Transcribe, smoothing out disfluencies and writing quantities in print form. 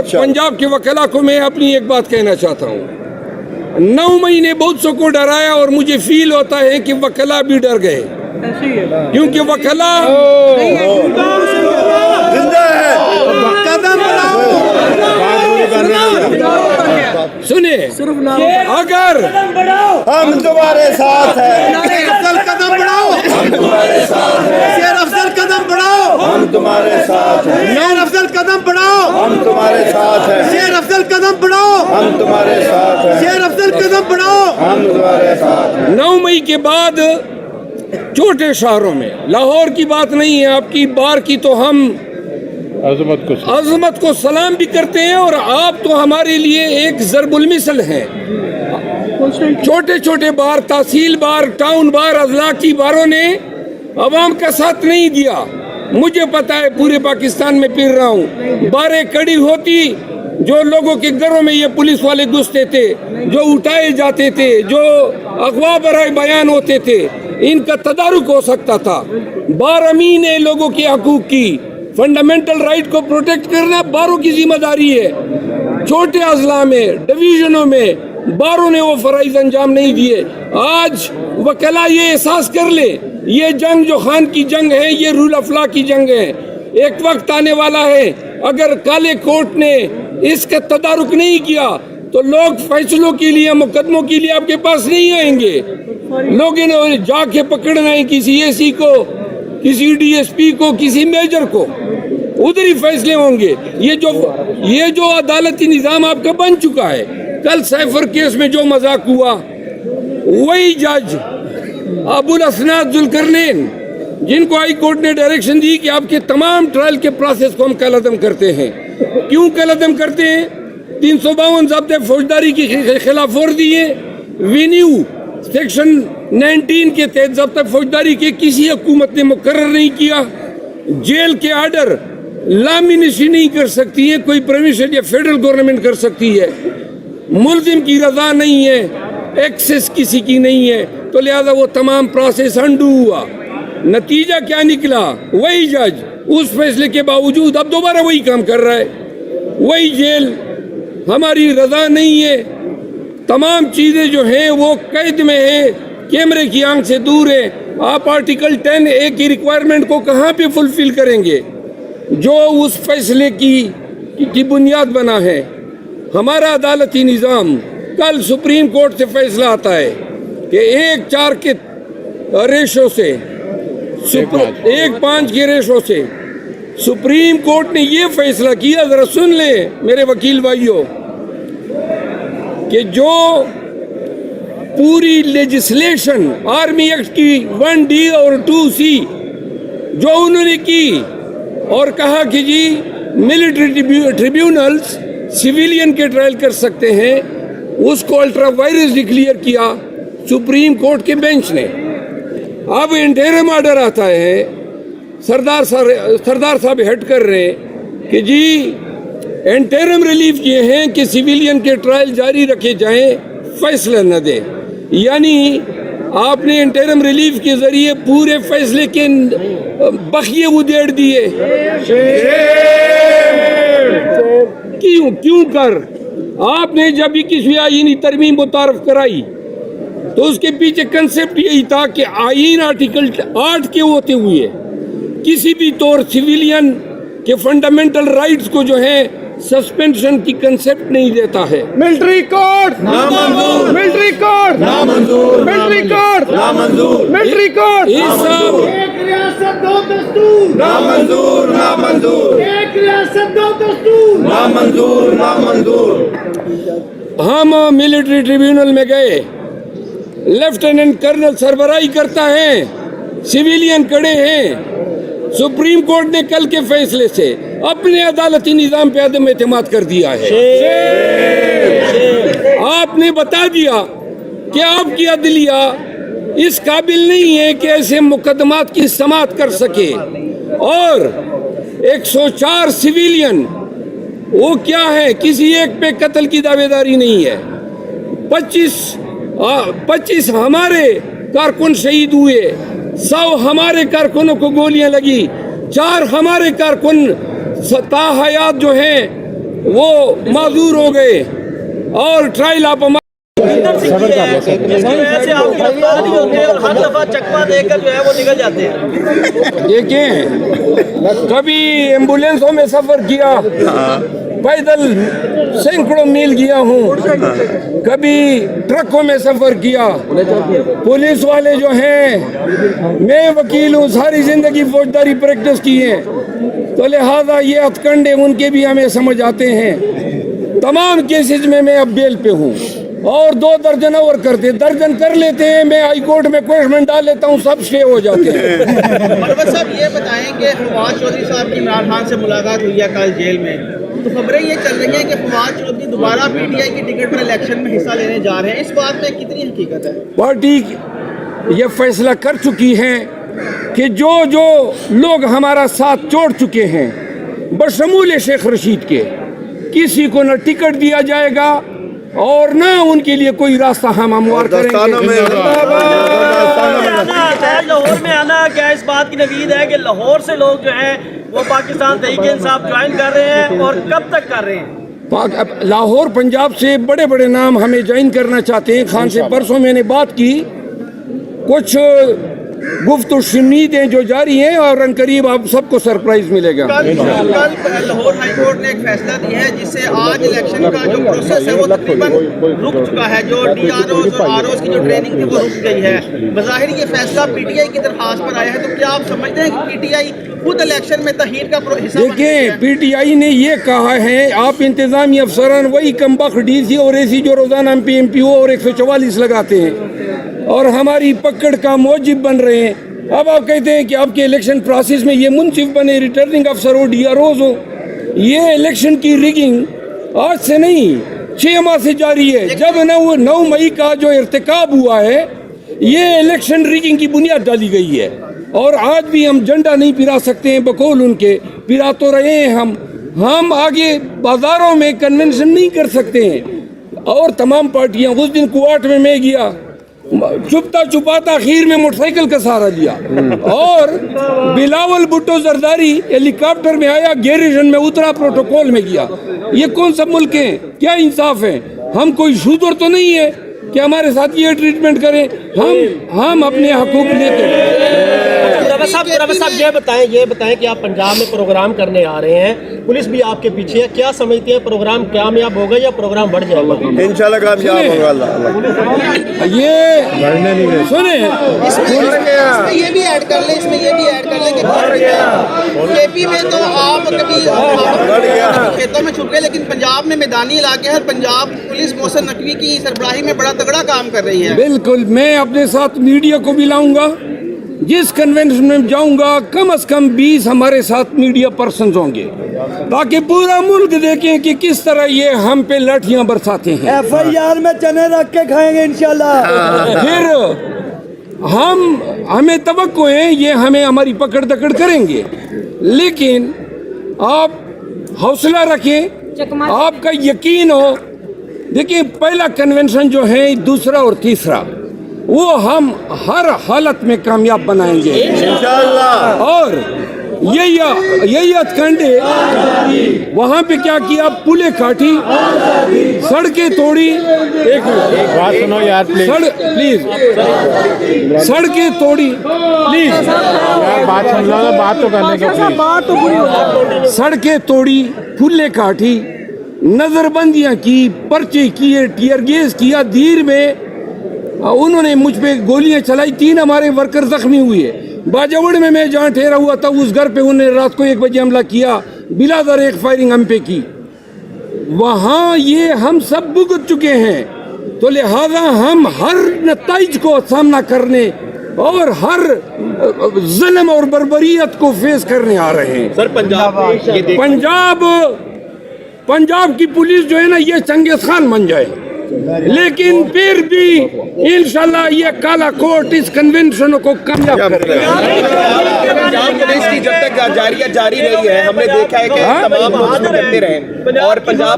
और पंजाब के वकला को मैं अपनी एक बात कहना चाहता हूँ, 9 महीने बहुत सौ को डराया और मुझे फील होता है कि वकला भी डर गए, क्योंकि वकला सुने, अगर हम तुम्हारे साथ हैं, अफजल कदम बढ़ाओ, हम तुम्हारे साथ हैं, शेर अफजल कदम बढ़ाओ, हम तुम्हारे साथ हैं, शेर अफजल कदम बढ़ाओ, हम तुम्हारे साथ हैं, शेर अफजल कदम बढ़ाओ, हम तुम्हारे साथ हैं, शेर अफजल कदम बढ़ाओ, हम तुम्हारे साथ हैं। 9 मई के बाद छोटे शहरों में, लाहौर की बात नहीं है आपकी, बार की तो हम अजमत को सलाम भी करते हैं, और आप तो हमारे लिए एक ज़रबुल मिसल हैं। छोटे छोटे बार, तहसील बार, टाउन बार, अजला की बारों ने अवाम का साथ नहीं दिया। मुझे पता है, पूरे पाकिस्तान में फिर रहा हूँ, बारें कड़ी होती, जो लोगों के घरों में ये पुलिस वाले घुसते थे, जो उठाए जाते थे, जो अगवा बराए बयान होते थे, इनका तदारुक हो सकता था। बार अमीन है लोगों के हकूक की, फंडामेंटल राइट को प्रोटेक्ट करना बारों की जिम्मेदारी है। छोटे अजला में, डिवीजनों में बारों ने वो फराइज अंजाम नहीं दिए। आज वकला ये एहसास कर ले, ये जंग जो खान की जंग है, ये रूल ऑफ लॉ की जंग है। एक वक्त आने वाला है, अगर काले कोर्ट ने इसका तदारुक नहीं किया तो लोग फैसलों के लिए, मुकदमों के लिए आपके पास नहीं आएंगे। लोगों ने जाके पकड़ना है किसी एसी को, किसी डीएसपी को, किसी मेजर को, उधर ही फैसले होंगे। ये जो अदालती निजाम आपका बन चुका है, कल साइफर केस में जो मजाक हुआ, वही जज अबुल असनाद जुल्करनैन, जिनको हाई कोर्ट ने डायरेक्शन दी कि आपके तमाम ट्रायल के प्रोसेस को हम कलअदम करते हैं। क्यों कलअदम करते हैं? 352 ज़ब्ते फौजदारी की खिलाफ वर्जी है, वेन्यू सेक्शन 19 के तहत ज़ब्ता फौजदारी के किसी हुकूमत ने मुकर्रर नहीं किया। जेल के आर्डर लामिनेशन नहीं कर सकती है कोई प्रोविंशियल या फेडरल गवर्नमेंट कर सकती है। मुल्जिम की रजा नहीं है, एक्सेस किसी की नहीं है, तो लिहाजा वो तमाम प्रोसेस अंडू हुआ। नतीजा क्या निकला? वही जज उस फैसले के बावजूद अब दोबारा वही काम कर रहा है, वही जेल। हमारी रजा नहीं है, तमाम चीजें जो हैं वो कैद में है, कैमरे की आंख से दूर है। आप आर्टिकल 10A की रिक्वायरमेंट को कहाँ पे फुलफिल करेंगे जो उस फैसले की बुनियाद बना है? हमारा अदालती निज़ाम, कल सुप्रीम कोर्ट से फैसला आता है कि 1:4 के रेशो से, 1:5 के रेशो से सुप्रीम कोर्ट ने ये फैसला किया, जरा सुन ले मेरे वकील भाइयों, कि जो पूरी लेजिस्लेशन आर्मी एक्ट की 1D और 2C जो उन्होंने की और कहा कि जी मिलिट्री ट्रिब्यूनल्स सिविलियन के ट्रायल कर सकते हैं, उसको अल्ट्रा वायरस डिक्लेयर किया सुप्रीम कोर्ट के बेंच ने। अब इंटरिम ऑर्डर आता है, सरदार साहब हट कर रहे हैं कि जी इंटरिम रिलीफ ये हैं कि सिविलियन के ट्रायल जारी रखे जाएं, फैसला न दे। यानी आपने इंटरिम रिलीफ के जरिए पूरे फैसले के बखिए उधेड़ दिए। क्यों कर आपने जब 21वीं आईनी तरमीम मुतारफ कराई तो उसके पीछे कंसेप्ट यही था कि आईन आर्टिकल 8 के होते हुए किसी भी तौर सिविलियन के फंडामेंटल राइट्स को जो है सस्पेंशन की कंसेप्ट नहीं देता है। मिलिट्री कोर्ट नामंजूर, मिलिट्री कोर्ट नामंजूर, मिलिट्री कोर्ट नामंजूर, मिलिट्री कोर्ट एक रियासत दो दस्तूर नामंजूर, नामंजूर, एक रियासत दो दस्तूर नामंजूर, नामंजूर। हम मिलिट्री ट्रिब्यूनल में गए, लेफ्टिनेंट कर्नल सरबराही करता है, सिविलियन खड़े हैं। सुप्रीम कोर्ट ने कल के फैसले से अपने अदालती निजाम पे अदम एतमाद कर दिया है। आपने बता दिया कि आपकी अदलिया इस काबिल नहीं है कि ऐसे मुकदमात की समाअत कर सके, और 104 सिविलियन वो क्या है, किसी एक पे कत्ल की दावेदारी नहीं है। 25 हमारे कारकुन शहीद हुए, 100 हमारे कारकुनों को गोलियां लगी, 4 हमारे कारकुन ताहयात जो हैं वो माजूर हो गए और ट्रायल आप ऐसे आप गिरफ्तार नहीं होते और हर दफा चकमा देकर जो है वो निकल जाते हैं। देखें, कभी एम्बुलेंसों में सफर किया, पैदल सैकड़ों मील गया हूँ, कभी ट्रकों में सफर किया। पुलिस वाले जो हैं, मैं वकील हूँ, सारी जिंदगी फौजदारी प्रैक्टिस की है, तो लिहाजा ये हथकंडे उनके भी हमें समझ आते हैं। तमाम केसेस में मैं अब बेल पे हूँ और 2 दर्जन और करते, दर्जन कर लेते हैं, मैं हाई कोर्ट में क्वेश्चन डाल लेता हूँ, सब स्टे हो जाते हैं। परवेज साहब ये बताएं कि फवाद चौधरी साहब की इमरान खान से मुलाकात हुई है कल जेल में, तो खबरें ये चल रही हैं कि फवाद चौधरी दोबारा पीटीआई की टिकट पर इलेक्शन में हिस्सा लेने जा रहे हैं, इस बात में कितनी हकीकत है? पार्टी ये फैसला कर चुकी है कि जो जो लोग हमारा साथ छोड़ चुके हैं, बशमूल शेख रशीद के, किसी को न टिकट दिया जाएगा और न उनके लिए कोई रास्ता हम हमवार करेंगे। लाहौर में आना क्या इस बात की नवीद है कि लाहौर से लोग जो हैं वो पाकिस्तान तहरीक-ए-इंसाफ ज्वाइन कर रहे हैं, और कब तक कर रहे हैं? लाहौर पंजाब से बड़े बड़े नाम हमें ज्वाइन करना चाहते हैं। खान से परसों मैंने बात की, कुछ गुफ्तगू शुनीदें जो जारी हैं और अनकरीब आप सबको सरप्राइज मिलेगा। कल लाहौर हाई कोर्ट ने एक फैसला दिया है जिससे आज इलेक्शन का जो प्रोसेस है वो तकरीबन रुक चुका है, जो DROs और ROs की जो ट्रेनिंग थी वो रुक गई है। बज़ाहिर ये फैसला PTI की दरखास्त पर आया है, तो क्या आप समझते हैं कि PTI खुद इलेक्शन में तहरीर का हिस्सा? देखिए, PTI ने ये कहा है, आप इंतजामी अफसरान वही कमबख्त DC और AC जो रोजाना MP MPO और 144 लगाते हैं और हमारी पकड़ का मौजिब बन रहे हैं। अब आप कहते हैं कि आपके इलेक्शन प्रोसेस में ये मुंसिफ बने, रिटर्निंग अफसर हो, DROs हो। ये इलेक्शन की रिगिंग आज से नहीं 6 माह से जारी है। जब 9 मई का जो इर्तिकाब हुआ है, ये इलेक्शन रिगिंग की बुनियाद डाली गई है और आज भी हम झंडा नहीं पिरा सकते हैं, बकौल उनके पिरा तो रहे हैं। हम आगे बाजारों में कन्वेंशन नहीं कर सकते हैं। और तमाम पार्टियां, उस दिन कुआट में मैं गया, छुपता छुपाता आखिर में मोटरसाइकिल का सहारा लिया और बिलावल भुट्टो जरदारी हेलीकॉप्टर में आया, गैरिजन में उतरा, प्रोटोकॉल में गया। ये कौन सा मुल्क है? क्या इंसाफ है? हम कोई शूदर तो नहीं है कि हमारे साथ ये ट्रीटमेंट करें। हम अपने हकूक लेते। रवि साहब ये बताएं कि आप पंजाब में प्रोग्राम करने आ रहे हैं, पुलिस भी आपके पीछे है, क्या समझते हैं प्रोग्राम कामयाब होगा या प्रोग्राम बढ़ जाएगा? इंशाल्लाह कामयाब होगा। ये सुने, इसमें ये भी ऐड कर ले कि KP में तो आप कभी खेतों में छुप गए, लेकिन पंजाब में मैदानी इलाके हैं। पंजाब पुलिस मोहसिन नकवी की सरबराही में बड़ा तगड़ा काम कर रही है। बिल्कुल, मैं अपने साथ मीडिया को भी लाऊंगा। जिस कन्वेंशन में जाऊंगा कम से कम 20 हमारे साथ मीडिया पर्सन्स होंगे, ताकि पूरा मुल्क देखें कि किस तरह ये हम पे लाठियां बरसाते हैं। FIR में चने रख के खाएंगे इंशाल्लाह। फिर हमें तवक्को है, ये हमें हमारी पकड़ दकड़ करेंगे, लेकिन आप हौसला रखें, आपका यकीन हो। देखिए, पहला कन्वेंशन जो है, दूसरा और तीसरा, वो हम हर हालत में कामयाब बनाएंगे इंशाअल्लाह। और यही हथकंडे वहाँ पे क्या किया, पुले काटी, सड़कें तोड़ी। एक बात सुनो यार प्लीज, सड़कें तोड़ी प्लीज, बात सुन लो ना, बात तो करने के। सड़कें तोड़ी, पुले काटी, नजरबंदियां की, पर्चे किए, टीयर गैस किया, धीर में उन्होंने मुझ पे गोलियां चलाई। 3 हमारे वर्कर जख्मी हुए। बाजावड़ में मैं जहाँ ठहरा हुआ था, उस घर पे उन्होंने रात को 1 बजे हमला किया, बिलादर एक फायरिंग हम पे की। वहाँ ये हम सब भुगत चुके हैं, तो लिहाजा हम हर नताइज को सामना करने और हर जुल्म और बर्बरियत को फेस करने आ रहे हैं। सर, पंजाब की पुलिस जो है ना, ये चंगेज खान बन जाए, लेकिन फिर भी इंशाल्लाह ये काला कोट इस कन्वेंशन को कामयाब करेगा। पंजाब पुलिस की जब तक जारी रही है, हमने देखा है कि तमाम लोग करते रहे और पंजाब